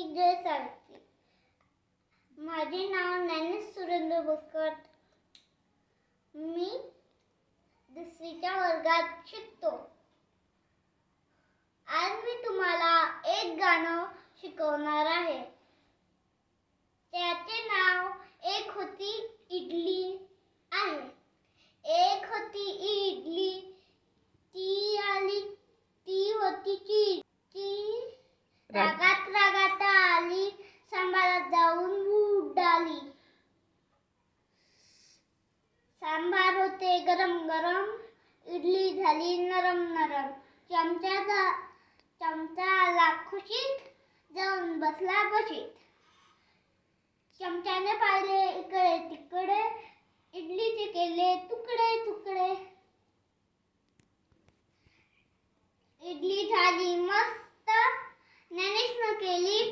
जय सावित्री. माझे नाव ज्ञानेश सुरेंद्र भोसकर. मी 10वीच्या वर्गात शिकतो. आज मी तुम्हाला एक गाणं शिकवणार आहे. त्याचे नाव एक होती इडली आहे. एक होती इडली, ती आली, ती होती चीज. ती रागात रागात आली, सांबारात जाऊन बुडाली. सांबार होते गरम गरम, इडली झाली नरम नरम. चमचा आला खुशीत, जाऊन बसला बशीत. चमच्याने पाहिले इकडे तिकडे, इडलीचे केले तुकडे तुकडे. इडली झाली मस्त, ज्ञानेशनं केली